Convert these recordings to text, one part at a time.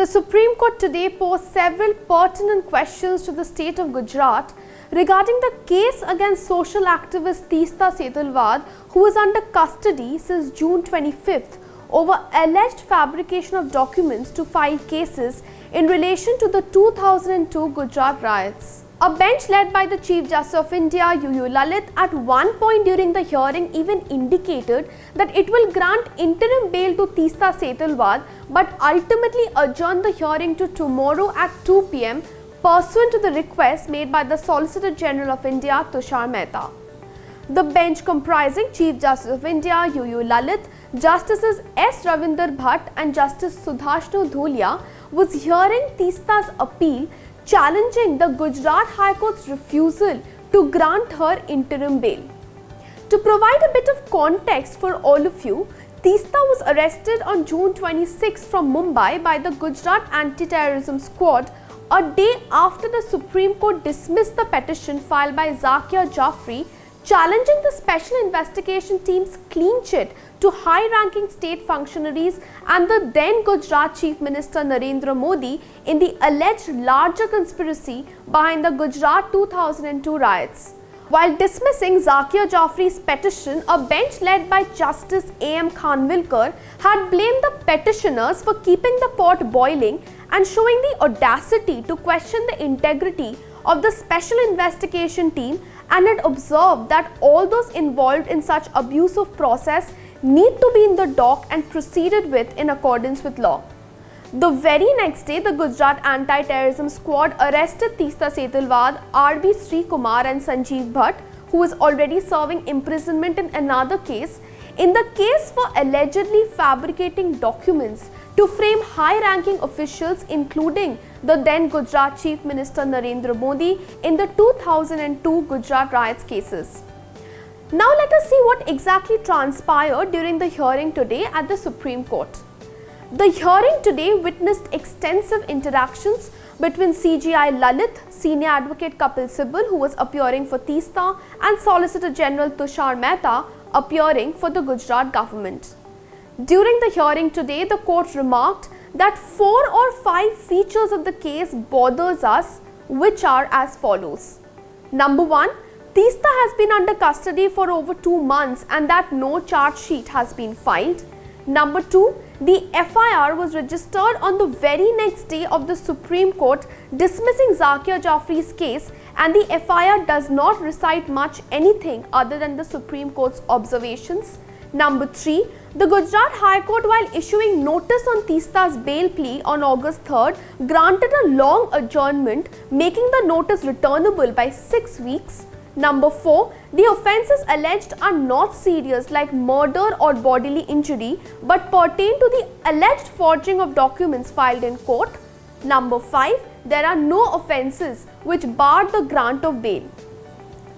The Supreme Court today posed several pertinent questions to the state of Gujarat regarding the case against social activist Teesta Setalvad, who is under custody since June 25th over alleged fabrication of documents to file cases in relation to the 2002 Gujarat riots. A bench led by the Chief Justice of India, Lalit, at one point during the hearing even indicated that it will grant interim bail to Teesta Setalvad but ultimately adjourn the hearing to tomorrow at 2 p.m. pursuant to the request made by the Solicitor General of India, Tushar Mehta. The bench, comprising Chief Justice of India, Lalit, Justices S. Ravinder Bhatt and Justice Sudhashnu Dhulia, was hearing Teesta's appeal challenging the Gujarat High Court's refusal to grant her interim bail. To provide a bit of context for all of you, Teesta was arrested on June 26 from Mumbai by the Gujarat Anti-Terrorism Squad a day after the Supreme Court dismissed the petition filed by Zakia Jafri challenging the Special Investigation Team's clean chit to high-ranking state functionaries and the then Gujarat Chief Minister Narendra Modi in the alleged larger conspiracy behind the Gujarat 2002 riots. While dismissing Zakia Jafri's petition, a bench led by Justice A.M. Khanwilkar had blamed the petitioners for keeping the pot boiling and showing the audacity to question the integrity of the Special Investigation Team, and had observed that all those involved in such abuse of process need to be in the dock and proceeded with in accordance with law. The very next day, the Gujarat Anti-Terrorism Squad arrested Teesta Setalvad, R.B. Srikumar and Sanjeev Bhatt, who is already serving imprisonment in another case, in the case for allegedly fabricating documents to frame high-ranking officials, including the then Gujarat Chief Minister Narendra Modi in the 2002 Gujarat riots cases. Now let us see what exactly transpired during the hearing today at the Supreme Court. The hearing today witnessed extensive interactions between CJI Lalit, Senior Advocate Kapil Sibal, who was appearing for Teesta, and Solicitor General Tushar Mehta, appearing for the Gujarat government. During the hearing today, the court remarked that 4 or 5 features of the case bothers us, which are as follows. Number 1, Teesta has been under custody for over 2 months and that no charge sheet has been filed. Number 2, the FIR was registered on the very next day of the Supreme Court dismissing Zakia Jafri's case, and the FIR does not recite much anything other than the Supreme Court's observations. Number 3, the Gujarat High Court, while issuing notice on Teesta's bail plea on August 3rd, granted a long adjournment, making the notice returnable by 6 weeks. Number 4, the offences alleged are not serious like murder or bodily injury but pertain to the alleged forging of documents filed in court. Number 5, there are no offences which bar the grant of bail.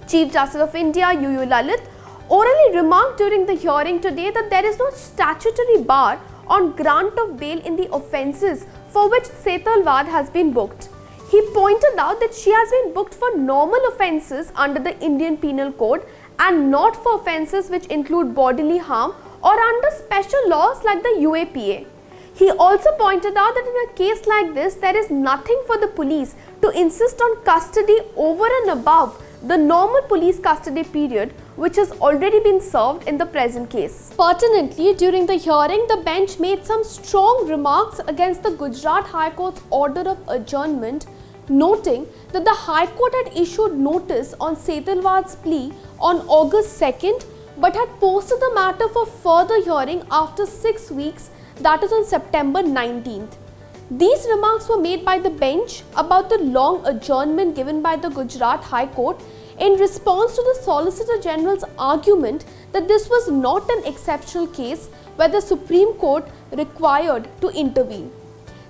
Chief Justice of India, Lalit, orally remarked during the hearing today that there is no statutory bar on grant of bail in the offences for which Setalvad has been booked. He pointed out that she has been booked for normal offences under the Indian Penal Code and not for offences which include bodily harm or under special laws like the UAPA. He also pointed out that in a case like this, there is nothing for the police to insist on custody over and above the normal police custody period, which has already been served in the present case. Pertinently, during the hearing, the bench made some strong remarks against the Gujarat High Court's order of adjournment, noting that the High Court had issued notice on Setalvad's plea on August 2nd but had posted the matter for further hearing after 6 weeks, that is on September 19th. These remarks were made by the bench about the long adjournment given by the Gujarat High Court in response to the Solicitor General's argument that this was not an exceptional case where the Supreme Court required to intervene.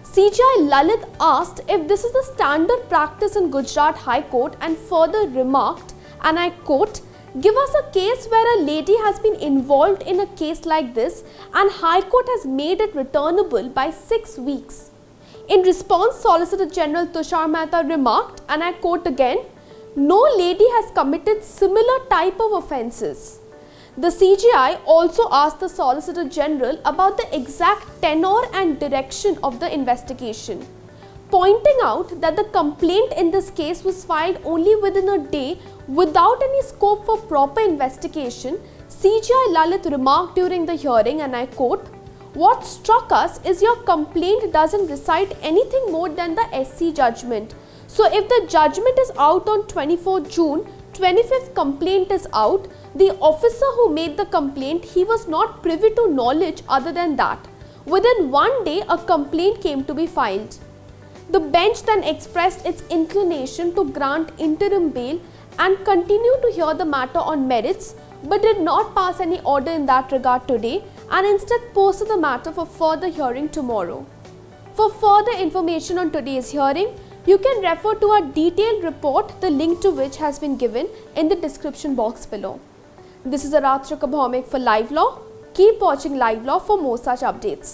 CJI Lalit asked if this is the standard practice in Gujarat High Court and further remarked, and I quote, "Give us a case where a lady has been involved in a case like this and High Court has made it returnable by 6 weeks." In response, Solicitor General Tushar Mehta remarked, and I quote again, "No lady has committed similar type of offences." The CJI also asked the Solicitor General about the exact tenor and direction of the investigation, pointing out that the complaint in this case was filed only within a day without any scope for proper investigation. CJI Lalit remarked during the hearing, and I quote, "What struck us is your complaint doesn't recite anything more than the SC judgment. So if the judgment is out on 24 June, 25th complaint is out, the officer who made the complaint, he was not privy to knowledge other than that. Within one day, a complaint came to be filed." The bench then expressed its inclination to grant interim bail and continue to hear the matter on merits, but did not pass any order in that regard today and instead posted the matter for further hearing tomorrow. For further information on today's hearing, you can refer to our detailed report, the link to which has been given in the description box below. This is Aratra Kabhaumik for LiveLaw. Keep watching LiveLaw for more such updates.